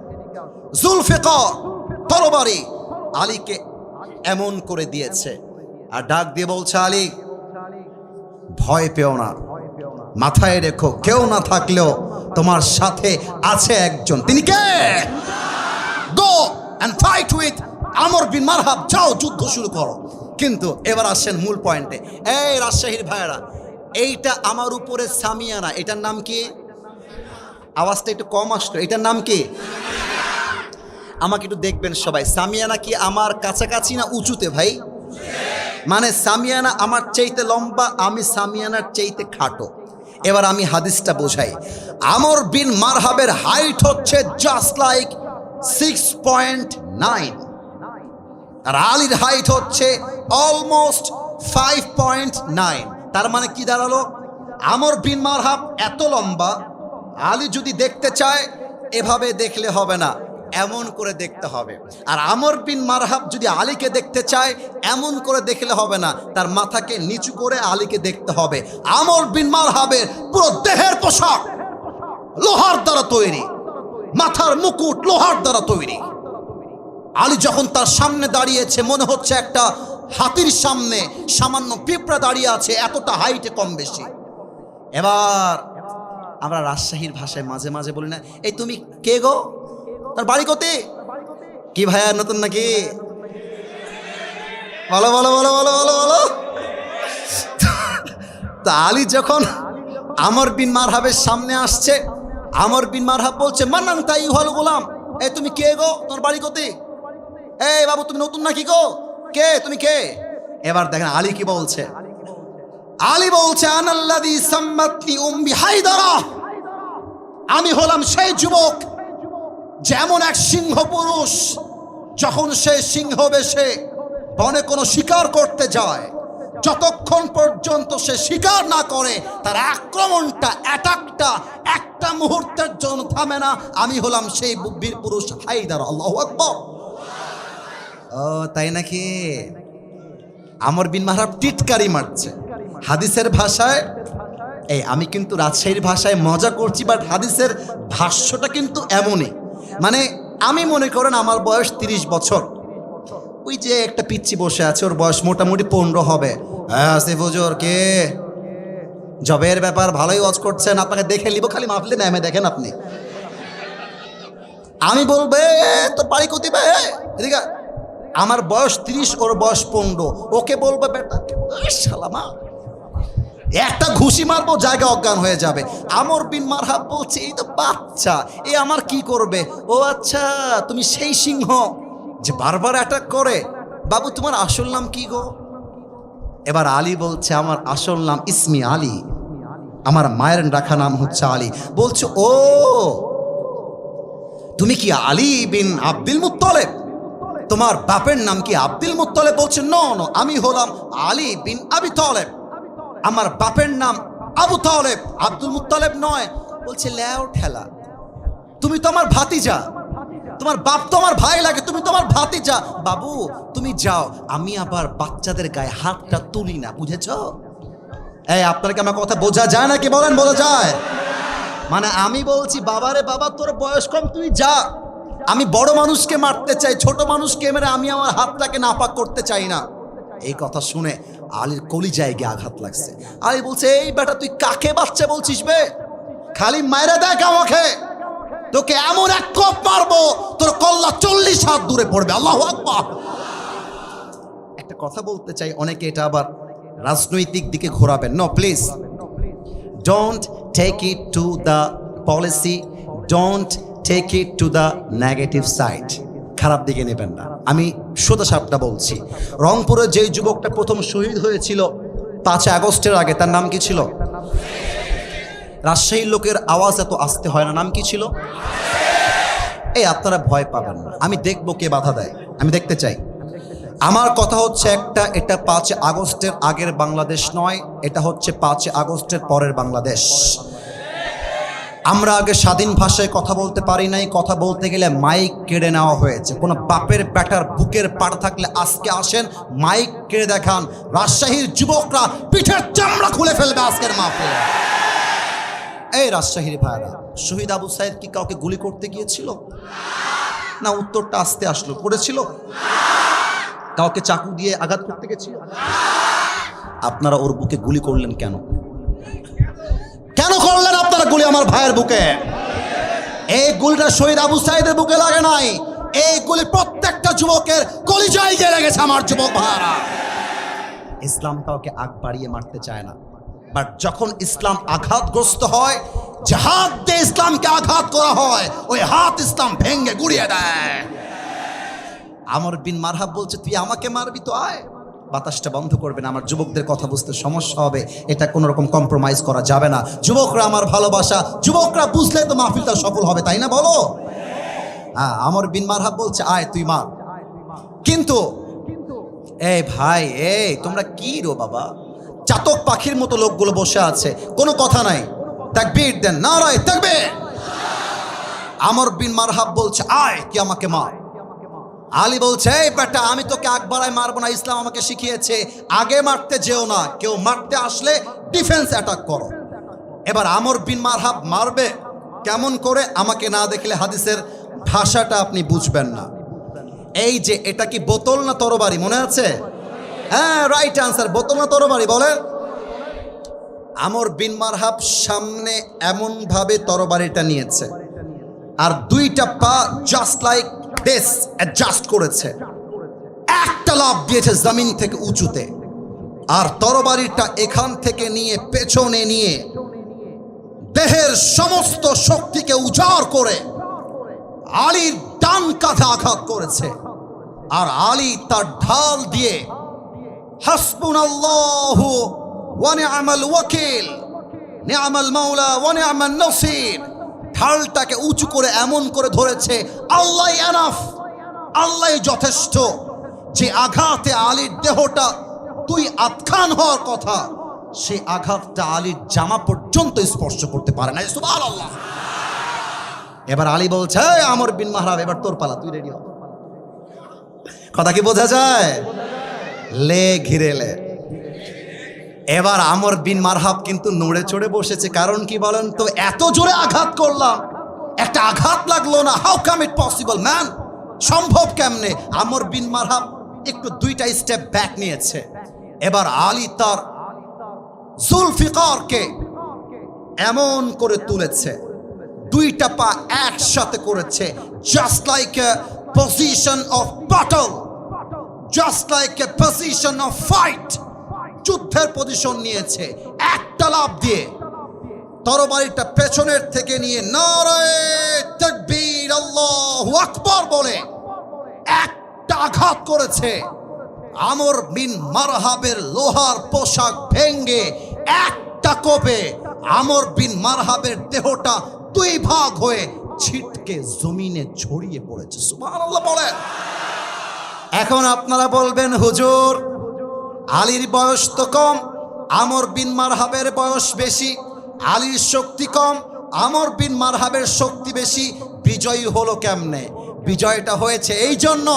জুলফিকার, তরবারি আলীকে এমন করে দিয়েছে, আর ডাক দিয়ে বলছে, আলী ভয় পেও না, মাথায় রেখো কেউ না থাকলেও তোমার সাথে আছে একজন, তিনি কে? গো এন্ড ফাইট উইথ আমর বিন মারহাব, যাও যুদ্ধ শুরু করো। কিন্তু এবার আসেন মূল পয়েন্টে। এই রাজশাহীর ভাইয়েরা, এইটা আমার উপরে সামিয়ানা, এটার নাম কি? আওয়াজটা একটু কম আসলো, এটার নাম কি? আমাকে একটু দেখবেন সবাই, সামিয়ানা কি আমার কাছাকাছি না উঁচুতে ভাই? মানে সামিয়ানা আমার চাইতে লম্বা, আমি সামিয়ানার চাইতে খাটো। এবার আমি হাদিসটা বোঝাই। আমর বিন মারহাবের হাইট হচ্ছে জাস্ট লাইক 6.9, আর আলীর হাইট হচ্ছে অলমোস্ট 5.9। তার মানে কি দাঁড়ালো? আমর বিন মারহাব এত লম্বা, আলী যদি দেখতে চায় এভাবে দেখলে হবে না, এমন করে দেখতে হবে। আর আমর বিন মারহাব যদি আলীকে দেখতে চায় এমন করে দেখলে হবে না, তার মাথাকে নিচু করে আলীকে দেখতে হবে। আমর বিন মারহাবের পুরো দেহের পোশাক লোহার দ্বারা তৈরি, মাথার মুকুট লোহার দ্বারা তৈরি। আলী যখন তার সামনে দাঁড়িয়েছে, মনে হচ্ছে একটা হাতির সামনে সামান্য পিঁপড়া দাঁড়িয়ে আছে, এতটা হাইটে কম বেশি। এবার আমরা রাজশাহীর ভাষায় মাঝে মাঝে বলি না, এই তুমি কে গো, তার বাড়ি কোথায়? কি ভাইয়া নতুন নাকি? বলো বলো বলো বলো বলো বলো। তা আলী যখন আমর বিন মারহাবের সামনে আসছে, আমর বিন মারহাব বলছে, মান্নান তাই হল গোলাম, এই তুমি কে গো, তোমার বাড়ি কোথায়? এই বাবু তুমি নতুন নাকি গো, কে তুমি কে? এবার দেখেন আলী কি বলছে। আলী বলছে, আনাল্লাযী সাম্মাতনি উম্মি হায়দারা, আমি হলাম সেই যুবক যেমন এক সিংহ পুরুষ যখন সে সিংহ বেশে বনে কোনো শিকার করতে যায়, যতক্ষণ পর্যন্ত সে শিকার না করে তার আক্রমণটা, অ্যাটাকটা একটা মুহূর্তের জন্য থামে না, আমি হলাম সেই বীর পুরুষ হায়দার। আল্লাহু আকবার। ও তাই নাকি? আমর বিন মারহাব টিটকারি মারছে। হাদিসের ভাষায় এই আমি কিন্তু রাজশাহীর ভাষায় মজা করছি, বাট হাদিসের ভাষ্যটা কিন্তু এমনই। মানে আমি মনে করেন আমার বয়স 30 বছর, ওই যে একটা পিচ্চি বসে আছে, ওর বয়স মোটামুটি 15 হবে। হ্যাঁ আসিফ হুজুর কে জবের ব্যাপার ভালোই ওয়াজ করছেন, আপনাকে দেখে নিব, খালি মাহফিলে নামে দেখেন আপনি। আমি বলবে তোর বাড়ি কোথায় এদিকে, আমার বয়স 30, ওর বয়স 15, ওকে বলবে বেটা শালামা, একটা ঘুষি মারবো জায়গা অজ্ঞান হয়ে যাবে। আমর বিন মারহাব বলছে এই তো বাচ্চা, এ আমার কি করবে? ও আচ্ছা, তুমি সেই সিংহ যে বারবার অ্যাটাক করে। বাবু তোমার আসল নাম কি গো? এবার আলী বলছে আমার আসল নাম ইসমি আলী, আমার মায়ের রাখা নাম হচ্ছে আলী। বলছে ও তুমি কি আলী বিন আব্দুল মুত্তালিব? তোমার বাপের নাম কি আব্দুল মুত্তালিব? বলছে নো নো, আমি হলাম আলী বিন আবি তালেব, আমার বাপের নাম আবু তালেব, আব্দুল মুত্তালিব নয়। বলছে লেও ঠেলা, তুমি তো আমার ভাতিজা, তোমার বাপ তো আমার ভাই লাগে, তুমি তো আমার ভাতিজা। বাবু তুমি যাও, আমি আবার বাচ্চাদের গায়ে হাতটা তুলি না, বুঝেছো? এই আপনাকে আমার কথা বোঝা যায় নাকি বলেন? বোঝা যায়? মানে আমি বলছি বাবারে বাবা তোর বয়স কম, তুই যা, আমি বড় মানুষকে মারতে চাই, ছোট মানুষকে মেরে আমি আমার হাতটাকে নাপাক করতে চাই না। এই কথা শুনে আলীর কলিজায় গিয়ে আঘাত লাগছে। আলী বলছে এই বেটা তুই কাকে বাচ্চা বলছিস বে? খালি মাইরা দেখ আমাকে, তোকে এমন এক কোপ মারবো তোর কল্লা 40 হাত দূরে পড়বে। আল্লাহু আকবার। একটা কথা বলতে চাই, অনেকে এটা আবার রাজনৈতিক দিকে ঘোরাবেন। No please, don't take it to the policy, don't take it to the negative side, খারাপ দিকে নেবেন না। আমি সোজা সাপটা বলছি, রংপুরে যেই যুবকটা প্রথম শহীদ হয়েছিল 5 আগস্টের আগে, তার নাম কি ছিল? রাজশাহীর লোকের আওয়াজ এত আসতে হয় না, নাম কি ছিল? এই আপনারা ভয় পাবেন না, আমি দেখবো কে বাধা দেয়, আমি দেখতে চাই। আমার কথা হচ্ছে একটা, এটা 5 আগস্টের আগের বাংলাদেশ নয়, এটা হচ্ছে 5 আগস্টের পরের বাংলাদেশ। আমরা আগে স্বাধীন ভাষায় কথা বলতে পারি নাই, কথা বলতে গেলে মাইক কেড়ে নেওয়া হয়েছে। কোনো বাপের ব্যাটার বুকের পাড় থাকলে আজকে আসেন, মাইক কেড়ে দেখান, রাজশাহীর যুবকরা পিঠের চামড়া খুলে ফেলবে আজকের মাহফিলে। এই রাজশাহীর ভাইরা, শহীদ আবু সাইদ কি কাউকে গুলি করতে গিয়েছিল? না, উত্তরটা আসতে আসলো। করেছিল? কাউকে চাকু দিয়ে আঘাত করতে গেছিল? আপনারা ওর বুকে গুলি করলেন কেন? কেন করলেন আপনারা গুলি আমার ভাইয়ের বুকে? এই গুলিটা শহীদ আবু সাইদের বুকে লাগে নাই, এই গুলি প্রত্যেকটা যুবকের কলিজায় গিয়ে লেগেছে আমার যুবক ভাইরা। ইসলাম কাউকে আগ বাড়িয়ে মারতে চায় না, বাট যখন ইসলাম আঘাতগ্রস্ত হয়, যে হাত দিয়ে ইসলামকে আঘাত করা হয়, ওই হাত ইসলাম ভেঙে গুড়িয়ে দেয়। আমর বিন মারহাব বলছে তুই আমাকে মারবি তো আয়। বাতাসটা বন্ধ করবেন, আমার যুবকদের কথা বুঝতে সমস্যা হবে, এটা কোনো রকম কম্প্রোমাইজ করা যাবে না। যুবকরা আমার ভালোবাসা, যুবকরা বুঝলে তো মাহফিলটা সফল হবে, তাই না বলো? হ্যাঁ, আমর বিন মারহাব বলছে আয় তুই মার। কিন্তু এই ভাই, এই তোমরা কি রো বাবা, চাতক পাখির মতো লোকগুলো বসে আছে, কোনো কথা নাই, তাকবীর দেন, নারায়ে তাকবীর। আমর বিন মারহাব বলছে আয় তুই আমাকে মার। আলী বলছে এই বেটা আমি তোকে আগ বাড়ায় মারবো না, ইসলাম আমাকে শিখিয়েছে আগে মারতে যেও না, কেউ মারতে আসলে ডিফেন্স অ্যাটাক করো। এবার আমর বিন মারহাব মারবে কেমন করে, আমাকে না দেখলে হাদিসের ভাষাটা আপনি বুঝবেন না। এই যে এটা কি বোতল না তরবারি, মনে আছে? হ্যাঁ, রাইট আনসার, বোতল না তরবারি বলে। আমর বিন মারহাব সামনে এমন ভাবে তরবারিটা নিয়েছে, আর দুইটা পা জাস্ট লাইক দিস অ্যাডজাস্ট করেছে, একটা লাফ দিয়েছে জমিন থেকে উঁচুতে, আর তরবারিটা এখান থেকে নিয়ে পেছনে নিয়ে দেহের সমস্ত শক্তিকে উজাড় করে আলীর ডান কাঁধে আঘাত করেছে। আর আলী তার ঢাল দিয়ে হাসবুনাল্লাহু ওয়া নি'মাল ওয়াকিল, নি'মাল মাওলা ওয়া নি'মান নাসির, ঢালটাকে উঁচু করে এমন করে ধরেছে, আল্লাহ এনাফ, আল্লাহ যথেষ্ট। যে আঘাতে আলীর দেহটা তুই আতখান হওয়ার কথা, সেই আঘাতটা আলীর জামা পর্যন্ত স্পর্শ করতে পারে না। সুবহানাল্লাহ। এবার আলী বলছে আমর বিন মারহাব এবার তোর পালা, তুই রেডি হ। কথা কি বোঝা যায়? লে ঘিরে লে। এবার আমর বিন মারহাব কিন্তু নড়ে চড়ে বসেছে। কারণ কি বলেন তো? এত জোরে আঘাত করলাম, একটা আঘাত লাগলো না। How come it possible man? সম্ভব কেমনে? আমর বিন মারহাব একটু দুইটা স্টেপ ব্যাক নিয়েছে। এবার আলী তার জুলফিকারকে এমন করে তুলেছে, দুইটা পা একসাথে করেছে, just like a position of battle, just like a position of fight. যুদ্ধের পজিশন নিয়েছে। একটা লাফ দিয়ে তরবারিটা পেছনের থেকে নিয়ে নারায়ে তাকবীর আল্লাহু আকবার বলে একটা আঘাত করেছে। আমর বিন মারহাবের লোহার পোশাক ভেঙ্গে একটা কোপে আমর বিন মারহাবের দেহটা দুই ভাগ হয়ে ছিটকে জমিনে ছড়িয়ে পড়েছে। সুবহানাল্লাহ বলেন। এখন আপনারা বলবেন, হুজুর আলীর বয়স তো কম, আমর বিন মারহাবের বয়স বেশি, আলীর শক্তি কম, আমর বিন মারহাবের শক্তি বেশি, বিজয়ী হলো কেমনে? বিজয়টা হয়েছে এই জন্য,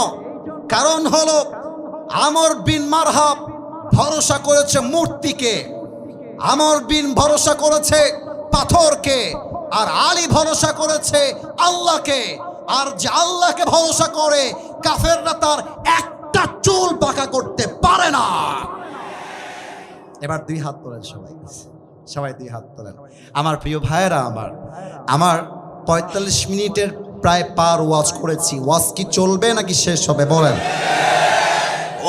কারণ হলো আমর বিন মারহাব ভরসা করেছে মূর্তিকে, আমর বিন ভরসা করেছে পাথরকে, আর আলী ভরসা করেছে আল্লাহকে। আর যে আল্লাহকে ভরসা করে কাফেররা তার একটা চুল বাঁকা করতে পারে না। এবার দুই হাত তোলেন সবাই, সবাই দুই হাত তোলেন। আমার প্রিয় ভাইয়েরা, আমার 45 মিনিটের প্রায় পার ওয়াজ করেছি। ওয়াজ কি চলবে নাকি শেষ হবে বলেন?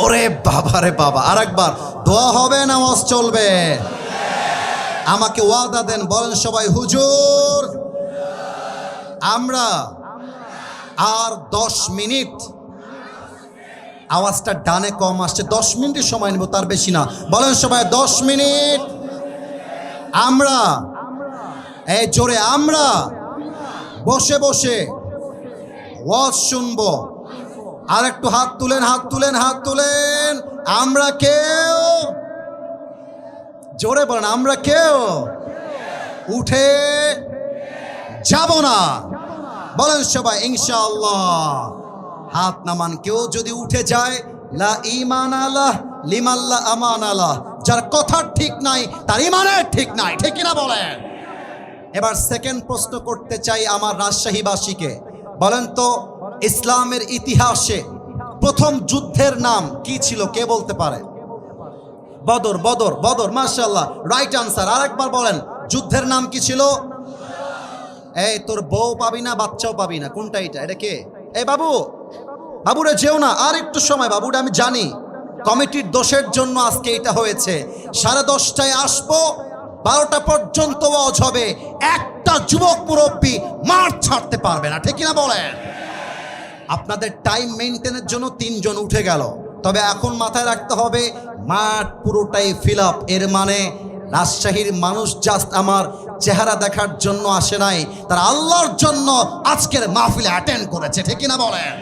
ওরে বাবা রে বাবা, আরেকবার দোয়া হবে না ওয়াজ চলবে? আমাকে ওয়াদা দেন, বলেন সবাই, হুজুর আমরা আর 10 মিনিট, আওয়াজটা ডানে কম আসছে, 10 মিনিটের সময় নেব, তার বেশি না। বলেন সবাই 10 মিনিট আমরা, এই জোরে, আমরা বসে বসে ওয়াজ শুনবো। আর একটু হাত তুলেন, হাত তুলেন, হাত তুলেন। আমরা কেউ, জোরে বলেন, আমরা কেউ উঠে যাব না। বলেন সবাই ইনশাআল্লাহ। হাত নামান। কেউ যদি উঠে যায়, লা ঈমান আলাহ লিমাল্লা আমান আলাহ, যার কথা ঠিক নাই তার ঈমানের ঠিক নাই, ঠিক কিনা বলেন? এবার সেকেন্ড প্রশ্ন করতে চাই আমার রাজশাহীবাসীকে। বলেন তো, ইসলামের ইতিহাসে প্রথম যুদ্ধের নাম কি ছিল? কে বলতে পারে? বদর, বদর, বদর, মাশাআল্লাহ, রাইট আনসার। আরেকবার বলেন, যুদ্ধের নাম কি ছিল? এই তোর বউ পাবি না, বাচ্চাও পাবি না, কোনটা এটা? এটা কে? এই বাবু, বাবুরে যেও না, আর একটু সময়। বাবুটা আমি জানি কমিটির দোষের জন্য আজকে এটা হয়েছে। 10:30টায় আসবো, 12টা পর্যন্ত ওয়াজ হবে। একটা যুবক মুরব্বী মাঠ ছাড়তে পারবে না, ঠিক কিনা বলেন? আপনাদের টাইম মেনটেনের জন্য 3 জন উঠে গেল, তবে এখন মাথায় রাখতে হবে মাঠ পুরোটাই ফিল আপ। এর মানে রাজশাহীর মানুষ জাস্ট আমার চেহারা দেখার জন্য আসে নাই, তারা আল্লাহর জন্য আজকের মাহফিলে অ্যাটেন্ড করেছে, ঠিক কিনা বলেন?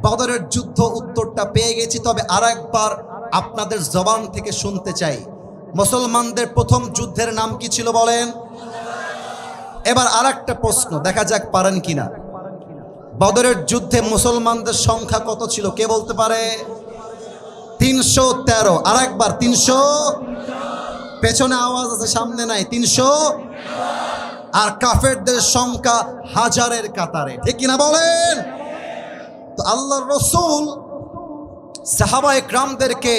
বদরের যুদ্ধ উত্তরটা পেয়ে গেছি, তবে আরেকবার আপনাদের জবান থেকে শুনতে চাই, মুসলমানদের প্রথম যুদ্ধের নাম কি ছিল বলেন? এবার আরেকটা প্রশ্ন, দেখা যাক পারেন কিনা। বদরের যুদ্ধে মুসলমানদের সংখ্যা কত ছিল? কে বলতে পারে? 313। আরেকবার 300। পেছনে আওয়াজ আছে, সামনে নাই। 300। আর কাফেরদের সংখ্যা হাজারের কাতারে, ঠিক কিনা বলেন? তো আল্লাহর রাসূল সাহাবায়ে কেরামদেরকে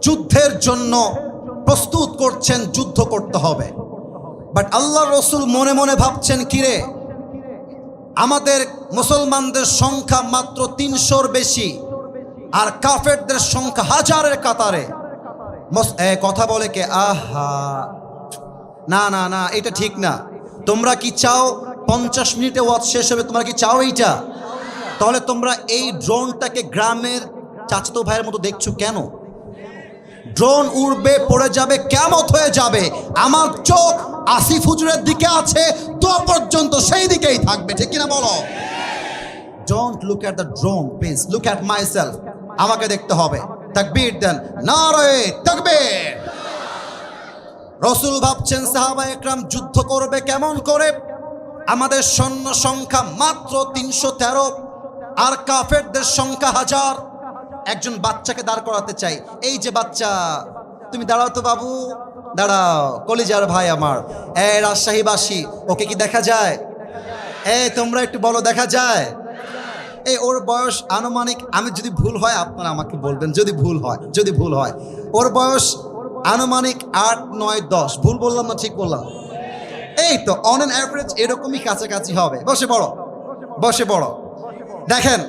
যুদ্ধের জন্য প্রস্তুত করছেন, যুদ্ধ করতে হবে। বাট আল্লাহর রাসূল মনে মনে ভাবছেন, কিরে আমাদের মুসলমানদের সংখ্যা মাত্র 300-র বেশি, আর কাফেরদের সংখ্যা হাজারের কাতারে। কথা বলে কে? আহা, না না না, এটা ঠিক না। তোমরা কি চাও 50 মিনিটে ওয়াজ শেষ হবে? তোমরা কি চাও এইটা? তাহলে তোমরা এই ড্রোনটাকে গ্রামের চাচাতো ভাইয়ের মতো দেখছো কেন? ড্রোন উড়বে, পড়ে যাবে, কিয়ামত হয়ে যাবে। আমার চোখ আসিফ হুজুরের দিকে আছে, তো পর্যন্ত সেই দিকেই থাকবে, ঠিক কিনা বলো? Don't look at the drone, please look at myself. আমাকে দেখতে হবে। তাকবীর দেন, নারায়ে তাকবীর। রাসূল ভাবছেন সাহাবায়ে কেরাম যুদ্ধ করবে কেমন করে? আমাদের সৈন্য সংখ্যা মাত্র 313, আর কাফেরদের সংখ্যা 1000। একজন বাচ্চাকে দাঁড় করাতে চাই, এই যে বাচ্চা, তুমি দাঁড়াও তো বাবু, দাঁড়াও। কলিজার ভাই আমার, রাজশাহীবাসী, ওকে কি দেখা যায়? তোমরা একটু বলো, দেখা যায়? ওর বয়স আনুমানিক, আমি যদি ভুল হয় আপনারা আমাকে বলবেন, যদি ভুল হয় ওর বয়স আনুমানিক 8, 9, 10। ভুল বললাম না ঠিক বললাম? এই তো অন অ্যান অ্যাভারেজ এরকমই কাছাকাছি হবে। বসে পড়ো। দেখেন,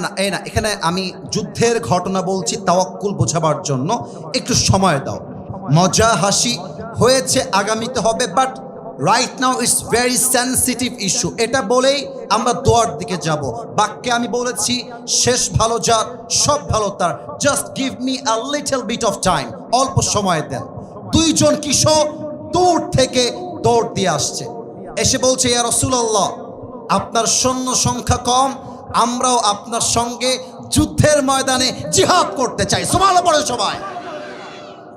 না এখানে আমি যুদ্ধের ঘটনা বলছি তাওয়াক্কুল বোঝাবার জন্য, একটু সময় দাও। মজা হাসি হয়েছে, আগামীতে হবে, but right now it's very sensitive issue. এটা বলেই আমরা দোয়ার দিকে যাব। বাক্যে আমি বলেছি, শেষ ভালো যার সব ভালো তার, just give me a little bit of time, অল্প সময় দেন। দুইজন কিশোর দূর থেকে দৌড় দিয়ে আসছে, এসে বলছে, ইয়া রাসূলুল্লাহ, আপনার সৈন্য সংখ্যা কম, আমরাও আপনার সঙ্গে যুদ্ধের ময়দানে জিহাদ করতে চাই। সুবহানাল্লাহ পড়ে সবাই।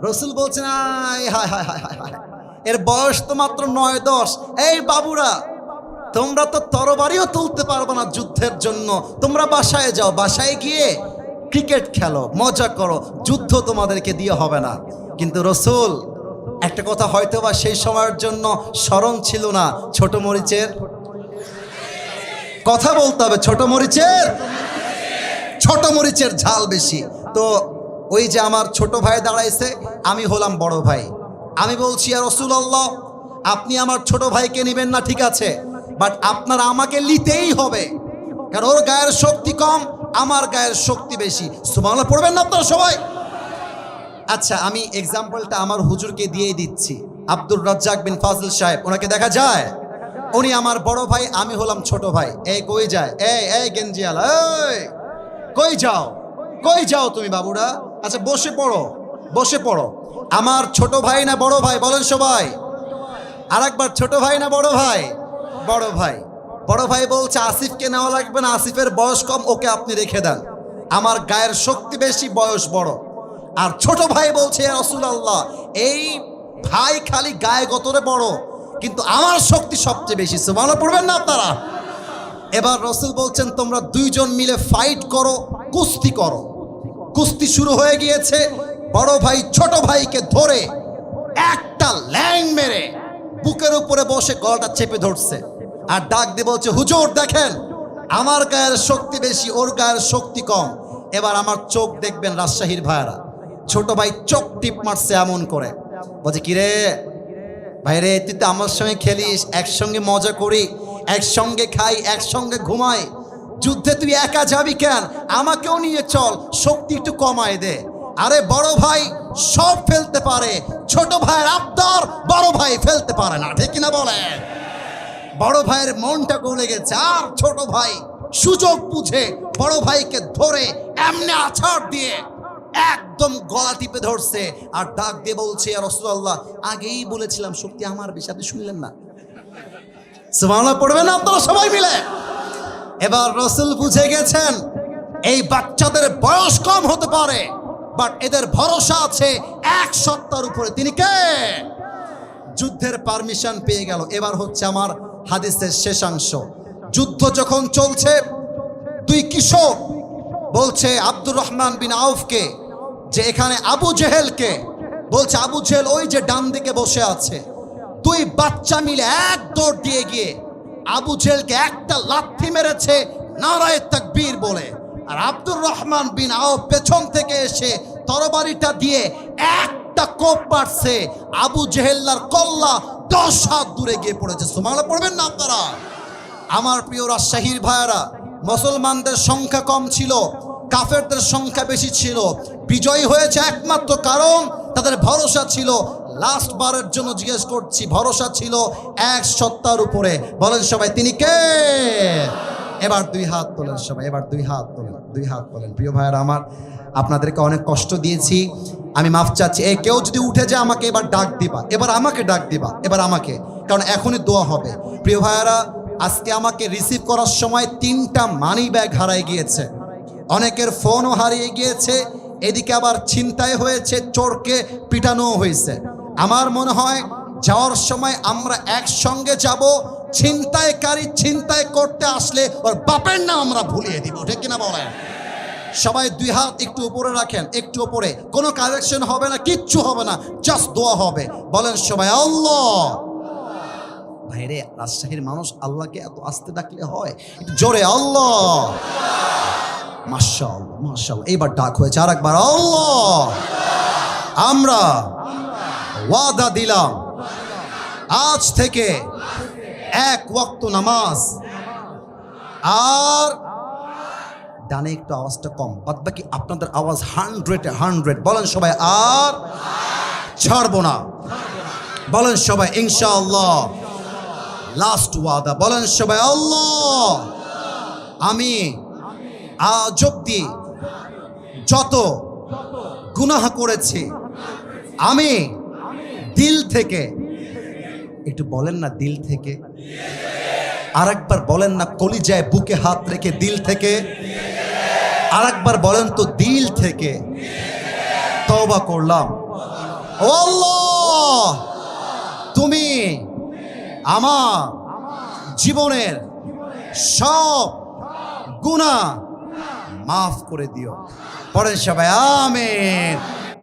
রাসূল বলছেন, হায় হায় হায় হায় হায়, এর বয়স তো মাত্র 9-10। এই বাবুরা, তোমরা তো তরবারিও তুলতে পারবে না যুদ্ধের জন্য, তোমরা বাসায় যাও, বাসায় গিয়ে ক্রিকেট খেলো, মজা করো, যুদ্ধ তোমাদেরকে দিয়ে হবে না। কিন্তু রাসূল একটা কথা হয়তো বা সেই সময়ের জন্য স্মরণ ছিল না, ছোট মরিচের কথা বলতে হবে, ছোট মরিচের ঝাল বেশি। তো ওই যে আমার ছোট ভাই দাঁড়াইছে, আমি হলাম বড় ভাই। আমি বলছি, ইয়া রাসূলুল্লাহ, আপনি আমার ছোট ভাইকে নেবেন না ঠিক আছে, বাট আপনার আমাকে নিতেই হবে, কারণ ওর গায়ের শক্তি কম, আমার গায়ের শক্তি বেশি। সুবহানাল্লাহ পড়বেন না আপনারা সবাই? আচ্ছা, আমি এক্সাম্পলটা আমার হুজুরকে দিয়েই দিচ্ছি, আব্দুর রাজ্জাক বিন ফাজল সাহেব, ওনাকে দেখা যায়? উনি আমার বড় ভাই, আমি হলাম ছোট ভাই। কই যায়? গেঞ্জিয়ালা, কই যাও তুমি বাবুরা? আচ্ছা বসে পড়ো। আমার ছোট ভাই না বড় ভাই বলেন সবাই? আরেকবার, ছোট ভাই না বড় ভাই? বড় ভাই বলছে, আসিফকে নেওয়া লাগবে না, আসিফের বয়স কম, ওকে আপনি রেখে দেন, আমার গায়ের শক্তি বেশি, বয়স বড়। আর ছোট ভাই বলছে, ইয়া রাসূলুল্লাহ, এই ভাই খালি গায়ে গতরে বড়, কিন্তু আমার শক্তি সবচেয়ে বেশি। সুবহানাল্লাহ পড়বেন না আপনারা? এবার রাসূল বলছেন, তোমরা দুইজন মিলে ফাইট করো, কুস্তি করো। কুস্তি শুরু হয়ে গিয়েছে। বড় ভাই ছোট ভাইকে ধরে একটা ল্যাং মেরে বুকের উপরে বসে গলাটা চেপে ধরছে, আর ডাক দিয়ে বলছে, হুজুর দেখেন, আমার গায়ের শক্তি বেশি, ওর গায়ের শক্তি কম। এবার আমার চোখ দেখবেন রাজশাহীর ভাইরা, ছোট ভাই চোখ টিপ মারছে এমন করে, বলছে, কিরে ভাই রে, তুই তো আমার সঙ্গে খেলিস, একসঙ্গে মজা করি, একসঙ্গে খাই, একসঙ্গে ঘুমাই, যুদ্ধে তুই একা যাবি কেন? আমাকেও নিয়ে চল, শক্তি একটু কমায় দে। আরে বড় ভাই সব ফেলতে পারে, ছোট ভাইয়ের আবদার বড় ভাই ফেলতে পারে না, ঠিক কিনা বলেন? বড় ভাইয়ের মনটা গলে গেছে, আর ছোট ভাই সুযোগ বুঝে বড় ভাইকে ধরে এমনি আছাড় দিয়ে একদম গলা টিপে ধরছে, আর ডাক দিয়ে বলছে, ইয়া রাসূলুল্লাহ, আগেই বলেছিলাম শক্তি আমার বেশি, আপনি শুনলেন না? সুবহানাল্লাহ পড়বেন না আপনারা সবাই মিলে? এবার রাসূল বুঝে গেছেন, এই বাচ্চাদের বয়স কম হতে পারে, বাট এদের ভরসা আছে এক সত্তার উপরে। তিনি কে? যুদ্ধের পারমিশন পেয়ে গেল। এবার হচ্ছে আমার হাদিসের শেষাংশ। যুদ্ধ যখন চলছে, দুই কিশোর বলছে আব্দুর রহমান বিন আউফকে যে এখানে আবু জেহেলকে, বলছে আবু জেহেল ওই যে ডান দিকে বসে আছে। দুই বাচ্চা মিলে এক দৌড় দিয়ে গিয়ে আবু জেহেলকে একটা লাথি মেরেছে নারায়ে তাকবীর বলে, আর আব্দুর রহমান বিন আউফ পেছন থেকে এসে তরবারিটা দিয়ে একটা কোপ মারছে, আবু জেহেল্লার কল্লা 10 হাত দূরে গিয়ে পড়েছে। সুবহানাল্লাহ পড়বেন না আপনারা? আমার প্রিয় রাজশাহীর ভাইয়েরা, মুসলমানদের সংখ্যা কম ছিল, কাফেরদের সংখ্যা বেশি ছিল। বিজয়ী হয়েছে একমাত্র কারণ তাদের ভরসা ছিল, লাস্ট বারের জন্য জিজ্ঞেস করছি, ভরসা ছিল এক সত্তার উপরে। বলেন সবাই, তিনি কে? এবার দুই হাত তোলেন সবাই, এবার দুই হাত তোলেন। প্রিয় ভাইয়েরা আমার, আপনাদেরকে অনেক কষ্ট দিয়েছি, আমি মাফ চাচ্ছি। কেউ যদি উঠে যায় আমাকে এবার ডাক দিবা, এবার আমাকে ডাক দিবা, এবার আমাকে, কারণ এখনই দোয়া হবে। প্রিয় ভাইয়েরা, আজকে আমাকে রিসিভ করার সময় 3টা মানি ব্যাগ হারিয়ে গিয়েছে, অনেকের ফোনও হারিয়ে গিয়েছে, এদিকে আবার ছিনতাই হয়েছে, চোরকে পিটানো হয়েছে। আমার মনে হয় যাওয়ার সময় আমরা একসঙ্গে যাব, ছিনতাইকারী ছিনতাই করতে আসলে ওর বাপের নাম আমরা ভুলিয়ে দিব, ঠিক কিনা বলেন? সবাই দুই হাত একটু উপরে রাখেন, একটু উপরে। কোনো কালেকশন হবে না, কিচ্ছু হবে না, জাস্ট দোয়া হবে। বলেন সবাই আল্লাহ। ভাইরে, রাজশাহীর মানুষ আল্লাহকে এত আস্তে ডাকলে হয়? একটু জোরে আল্লাহ। মাশাআল্লাহ মাশাআল্লাহ। এইবার ডাক হয়েছে, আর একবার আল্লাহ। আমরা ওয়াদা দিলাম আজ থেকে এক ওয়াক্ত নামাজ, আর ডানে একটু আওয়াজটা কম, বাদ বাকি আপনাদের আওয়াজ 100-100। বলেন সবাই আর ছাড়বো না। বলেন সবাই ইনশাআল্লাহ। লাস্ট ওয়াদা, বলেন সবাই আল্লাহ। আমি আজ অব্দি যত গুনাহ করেছি, আমি দিল থেকে, একটু বলেন না দিল থেকে, আর একবার বলেন না কলিজায় বুকে হাত রেখে দিল থেকে, আর একবার বলেন তো দিল থেকে তওবা করলাম। ও আল্লাহ, তুমি আমার জীবনের সব গুনাহ মাফ করে দিও। পড়েন সবাই আমিন।